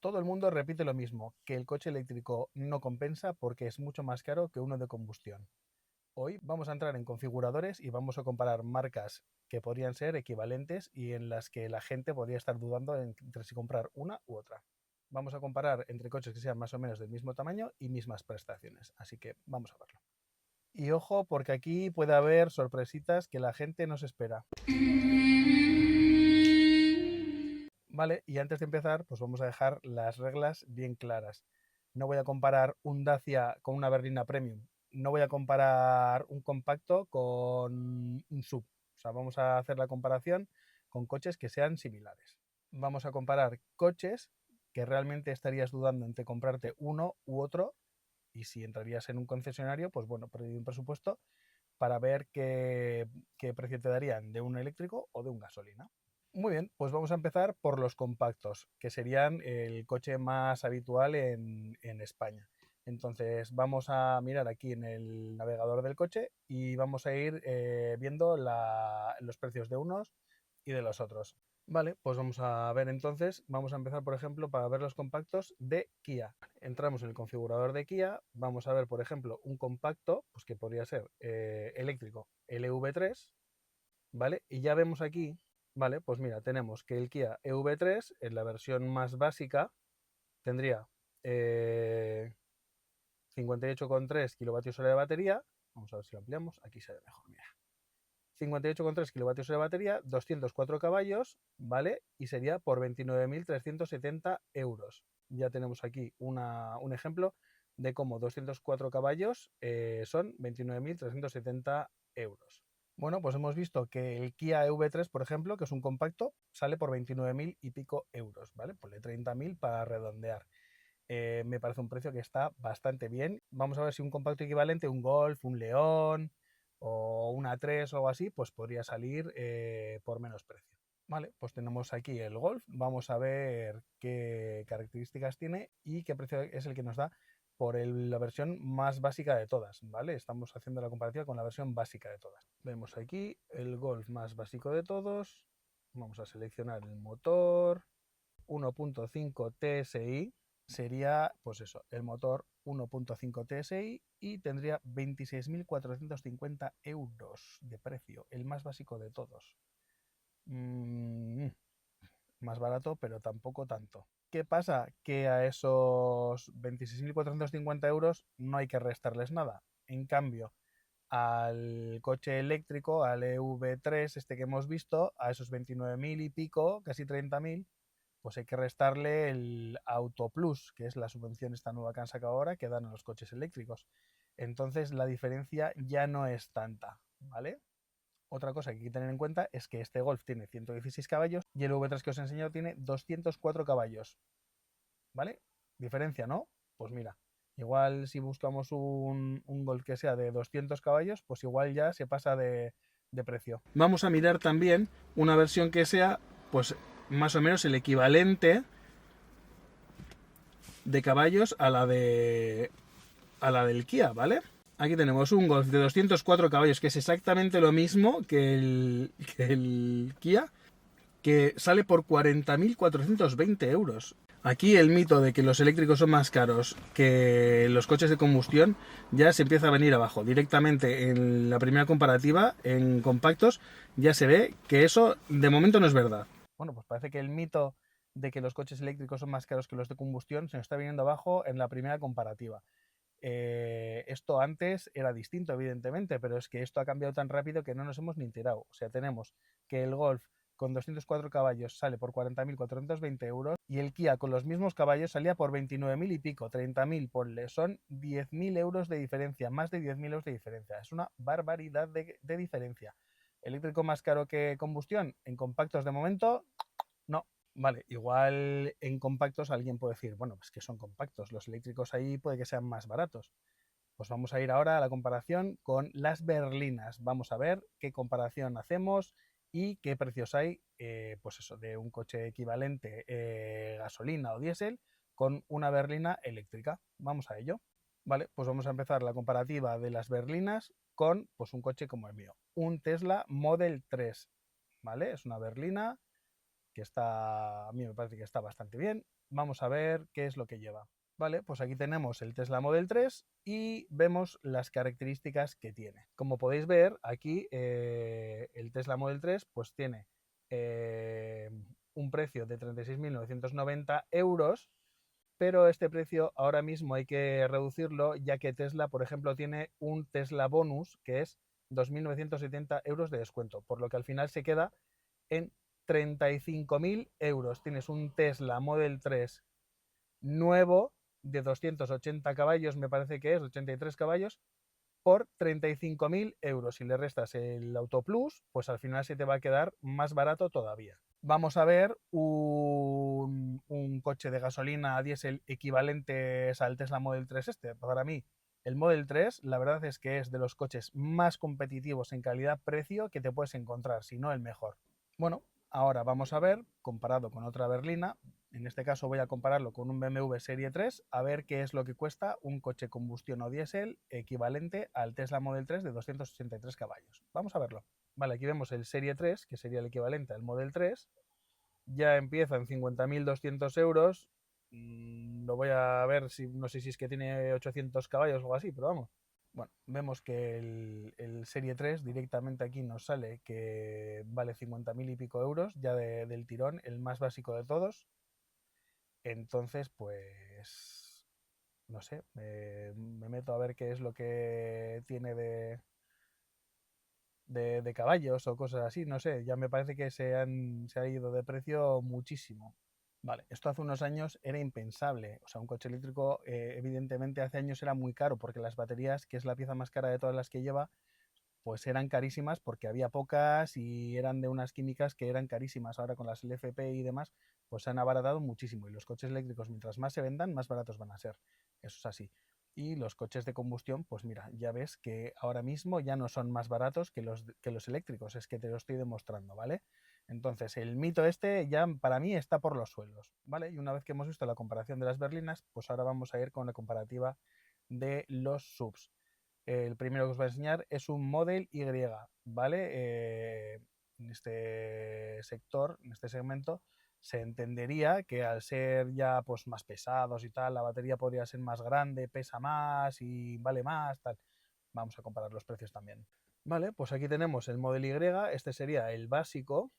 Todo el mundo repite lo mismo, que el coche eléctrico no compensa porque es mucho más caro que uno de combustión. Hoy vamos a entrar en configuradores y vamos a comparar marcas que podrían ser equivalentes y en las que la gente podría estar dudando entre si comprar una u otra. Vamos a comparar entre coches que sean más o menos del mismo tamaño y mismas prestaciones. Así que vamos a verlo. Y ojo, porque aquí puede haber sorpresitas que la gente no se espera. Vale, y antes de empezar, pues vamos a dejar las reglas bien claras. No voy a comparar un Dacia con una berlina premium. No voy a comparar un compacto con un sub. O sea, vamos a hacer la comparación con coches que sean similares. Vamos a comparar coches que realmente estarías dudando entre comprarte uno u otro, y si entrarías en un concesionario, pues bueno, pedir un presupuesto para ver qué precio te darían de un eléctrico o de un gasolina. Muy bien, pues vamos a empezar por los compactos, que serían el coche más habitual en España. Entonces vamos a mirar aquí en el navegador del coche y vamos a ir viendo los precios de unos y de los otros. Vale, pues vamos a ver entonces, vamos a empezar por ejemplo para ver los compactos de Kia. Entramos en el configurador de Kia, vamos a ver por ejemplo un compacto, pues que podría ser eléctrico LV3, ¿vale? Y ya vemos aquí, ¿vale? Pues mira, tenemos que el Kia EV3 en la versión más básica tendría 58,3 kilovatios hora de batería. Vamos a ver si lo ampliamos, aquí se ve mejor, mira. 58,3 kilovatios hora de batería, 204 caballos, ¿vale? Y sería por 29.370 euros. Ya tenemos aquí un ejemplo de cómo 204 caballos son 29.370 euros. Bueno, pues hemos visto que el Kia EV3, por ejemplo, que es un compacto, sale por 29.000 y pico euros, ¿vale? Ponle 30.000 para redondear. Me parece un precio que está bastante bien. Vamos a ver si un compacto equivalente, un Golf, un León o una 3 o algo así, pues podría salir por menos precio. Vale, pues tenemos aquí el Golf. Vamos a ver qué características tiene y qué precio es el que nos da por la versión más básica de todas, ¿vale? Estamos haciendo la comparativa con la versión básica de todas. Vemos aquí el Golf más básico de todos. Vamos a seleccionar el motor 1.5 TSI. Sería, pues eso, el motor 1.5 TSI y tendría 26.450 euros de precio, el más básico de todos. Más barato, pero tampoco tanto. ¿Qué pasa? Que a esos 26.450 euros no hay que restarles nada. En cambio, al coche eléctrico, al EV3, este que hemos visto, a esos 29.000 y pico, casi 30.000, pues hay que restarle el Auto Plus, que es la subvención esta nueva que han sacado ahora, que dan a los coches eléctricos. Entonces la diferencia ya no es tanta, ¿vale? Otra cosa que hay que tener en cuenta es que este Golf tiene 116 caballos y el V3 que os he enseñado tiene 204 caballos, ¿vale? Diferencia, ¿no? Pues mira, igual si buscamos un Golf que sea de 200 caballos, pues igual ya se pasa de precio. Vamos a mirar también una versión que sea, pues más o menos el equivalente de caballos a la del Kia, ¿vale? Aquí tenemos un Golf de 204 caballos, que es exactamente lo mismo que el Kia, que sale por 40.420 euros. Aquí el mito de que los eléctricos son más caros que los coches de combustión ya se empieza a venir abajo. Directamente en la primera comparativa, en compactos, ya se ve que eso de momento no es verdad. Bueno, pues parece que el mito de que los coches eléctricos son más caros que los de combustión se nos está viniendo abajo en la primera comparativa. Esto antes era distinto, evidentemente, pero es que esto ha cambiado tan rápido que no nos hemos ni enterado. O sea, tenemos que el Golf con 204 caballos sale por 40.420 euros y el Kia con los mismos caballos salía por 29.000 y pico, 30.000, ponle, son 10.000 euros de diferencia, más de 10.000 euros de diferencia. Es una barbaridad de diferencia. ¿Eléctrico más caro que combustión? En compactos de momento, no. Vale, igual en compactos alguien puede decir, bueno, pues que son compactos, los eléctricos ahí puede que sean más baratos. Pues vamos a ir ahora a la comparación con las berlinas. Vamos a ver qué comparación hacemos y qué precios hay, pues eso, de un coche equivalente gasolina o diésel con una berlina eléctrica. Vamos a ello. Vale, pues vamos a empezar la comparativa de las berlinas con pues un coche como el mío, un Tesla Model 3, ¿vale? Es una berlina que está, a mí me parece que está bastante bien. vamos a ver qué es lo que lleva. Vale, pues aquí tenemos el Tesla Model 3 y vemos las características que tiene. Como podéis ver, aquí el Tesla Model 3 pues tiene un precio de 36.990 euros, pero este precio ahora mismo hay que reducirlo, ya que Tesla, por ejemplo, tiene un Tesla Bonus que es 2.970 euros de descuento, por lo que al final se queda en 35.000 euros. Tienes un Tesla Model 3 nuevo de 280 caballos, me parece que es, 83 caballos, por 35.000 euros. Si le restas el Auto Plus, pues al final se te va a quedar más barato todavía. Vamos a ver un coche de gasolina a diésel equivalente al Tesla Model 3 este. Para mí, el Model 3, la verdad es que es de los coches más competitivos en calidad-precio que te puedes encontrar, si no el mejor. Bueno, ahora vamos a ver, comparado con otra berlina, en este caso voy a compararlo con un BMW Serie 3, a ver qué es lo que cuesta un coche combustión o diésel equivalente al Tesla Model 3 de 283 caballos. Vamos a verlo. Vale, aquí vemos el Serie 3, que sería el equivalente al Model 3. Ya empieza en 50.200 euros. Lo voy a ver, si no sé si es que tiene 800 caballos o algo así, pero vamos. Bueno, vemos que el Serie 3 directamente aquí nos sale que vale 50.000 y pico euros, ya del tirón, el más básico de todos. Entonces, pues, no sé, me meto a ver qué es lo que tiene de caballos o cosas así, no sé, ya me parece que se ha ido de precio muchísimo. Vale, esto hace unos años era impensable. O sea, un coche eléctrico, evidentemente, hace años era muy caro porque las baterías, que es la pieza más cara de todas las que lleva, pues eran carísimas porque había pocas y eran de unas químicas que eran carísimas. Ahora con las LFP y demás, pues se han abaratado muchísimo y los coches eléctricos, mientras más se vendan, más baratos van a ser. Eso es así. Y los coches de combustión, pues mira, ya ves que ahora mismo ya no son más baratos que los eléctricos, es que te lo estoy demostrando, ¿vale? Entonces, el mito este ya para mí está por los suelos, ¿vale? Y una vez que hemos visto la comparación de las berlinas, pues ahora vamos a ir con la comparativa de los subs. El primero que os voy a enseñar es un Model Y, ¿vale? En este sector, en este segmento, se entendería que al ser ya pues más pesados y tal, la batería podría ser más grande, pesa más y vale más, tal. Vamos a comparar los precios también. Vale, pues aquí tenemos el Model Y, este sería el básico,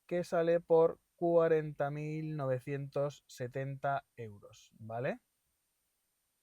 que sale por 40.970 euros, ¿vale?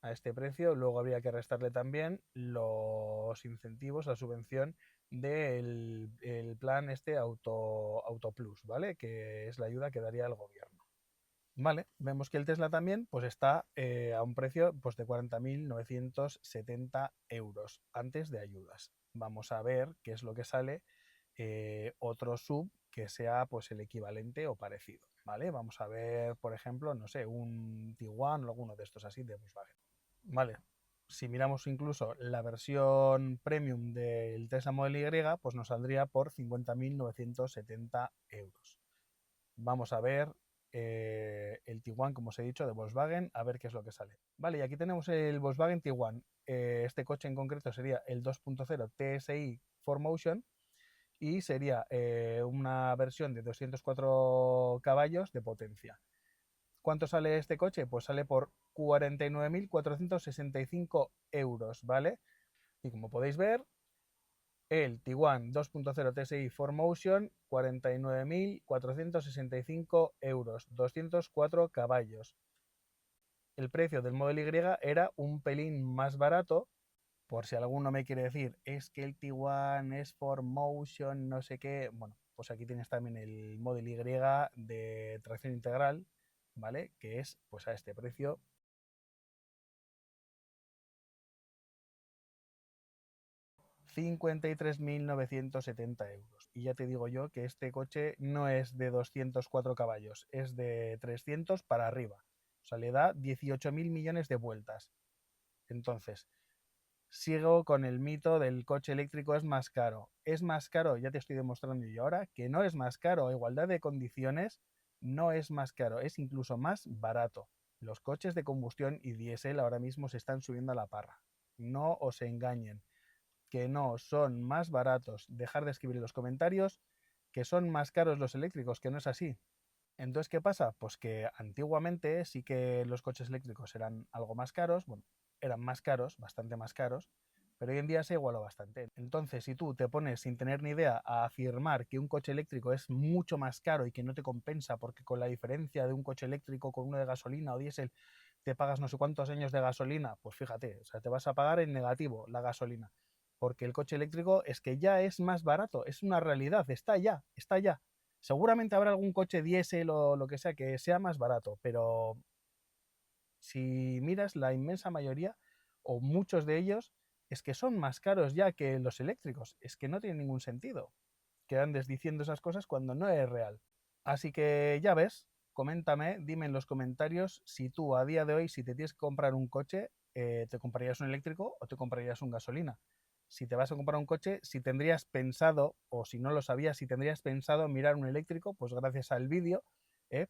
A este precio. Luego habría que restarle también los incentivos, la subvención del el plan este Auto Plus, ¿vale? Que es la ayuda que daría el gobierno. Vale, vemos que el Tesla también pues está a un precio pues, de 40.970 euros antes de ayudas. Vamos a ver qué es lo que sale otro sub que sea pues el equivalente o parecido, ¿vale? Vamos a ver, por ejemplo, no sé, un Tiguan o alguno de estos así de Volkswagen. Vale, si miramos incluso la versión premium del Tesla Model Y, pues nos saldría por 50.970 euros. Vamos a ver el Tiguan, como os he dicho, de Volkswagen, a ver qué es lo que sale. Vale, y aquí tenemos el Volkswagen Tiguan. Este coche en concreto sería el 2.0 TSI 4Motion y sería una versión de 204 caballos de potencia. ¿Cuánto sale este coche? Pues sale por 49.465 euros, ¿vale? Y como podéis ver, el Tiguan 2.0 TSI 4Motion, 49.465 euros, 204 caballos. El precio del Model Y era un pelín más barato, por si alguno me quiere decir, es que el Tiguan es 4Motion, no sé qué. Bueno, pues aquí tienes también el Model Y de tracción integral, ¿vale? Que es pues a este precio. 53.970 euros. Y ya te digo yo que este coche no es de 204 caballos, es de 300 para arriba. O sea, le da 18.000 millones de vueltas. Entonces, sigo con el mito del coche eléctrico es más caro. Es más caro, ya te estoy demostrando yo ahora, que no es más caro. A igualdad de condiciones, no es más caro, es incluso más barato. Los coches de combustión y diésel ahora mismo se están subiendo a la parra. No os engañen, que no son más baratos. Dejar de escribir en los comentarios que son más caros los eléctricos, que no es así. Entonces, ¿qué pasa? Pues que antiguamente sí que los coches eléctricos eran algo más caros, bueno, eran más caros, bastante más caros, pero hoy en día se igualó bastante. Entonces, si tú te pones sin tener ni idea a afirmar que un coche eléctrico es mucho más caro y que no te compensa porque con la diferencia de un coche eléctrico con uno de gasolina o diésel te pagas no sé cuántos años de gasolina, pues fíjate, o sea, te vas a pagar en negativo la gasolina, porque el coche eléctrico es que ya es más barato, es una realidad, está ya, está ya. Seguramente habrá algún coche diésel o lo que sea más barato, pero si miras la inmensa mayoría o muchos de ellos es que son más caros ya que los eléctricos. Es que no tiene ningún sentido que andes diciendo esas cosas cuando no es real. Así que ya ves, coméntame, dime en los comentarios si tú a día de hoy, si te tienes que comprar un coche, te comprarías un eléctrico o te comprarías un gasolina. Si te vas a comprar un coche, si tendrías pensado, o si no lo sabías, si tendrías pensado mirar un eléctrico, pues gracias al vídeo,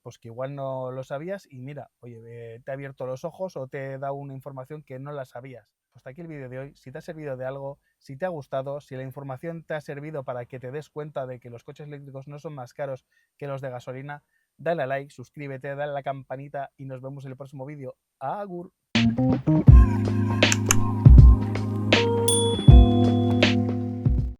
pues que igual no lo sabías y mira, oye, te ha abierto los ojos o te he dado una información que no la sabías. Pues hasta aquí el vídeo de hoy. Si te ha servido de algo, si te ha gustado, si la información te ha servido para que te des cuenta de que los coches eléctricos no son más caros que los de gasolina, dale a like, suscríbete, dale a la campanita y nos vemos en el próximo vídeo. Agur.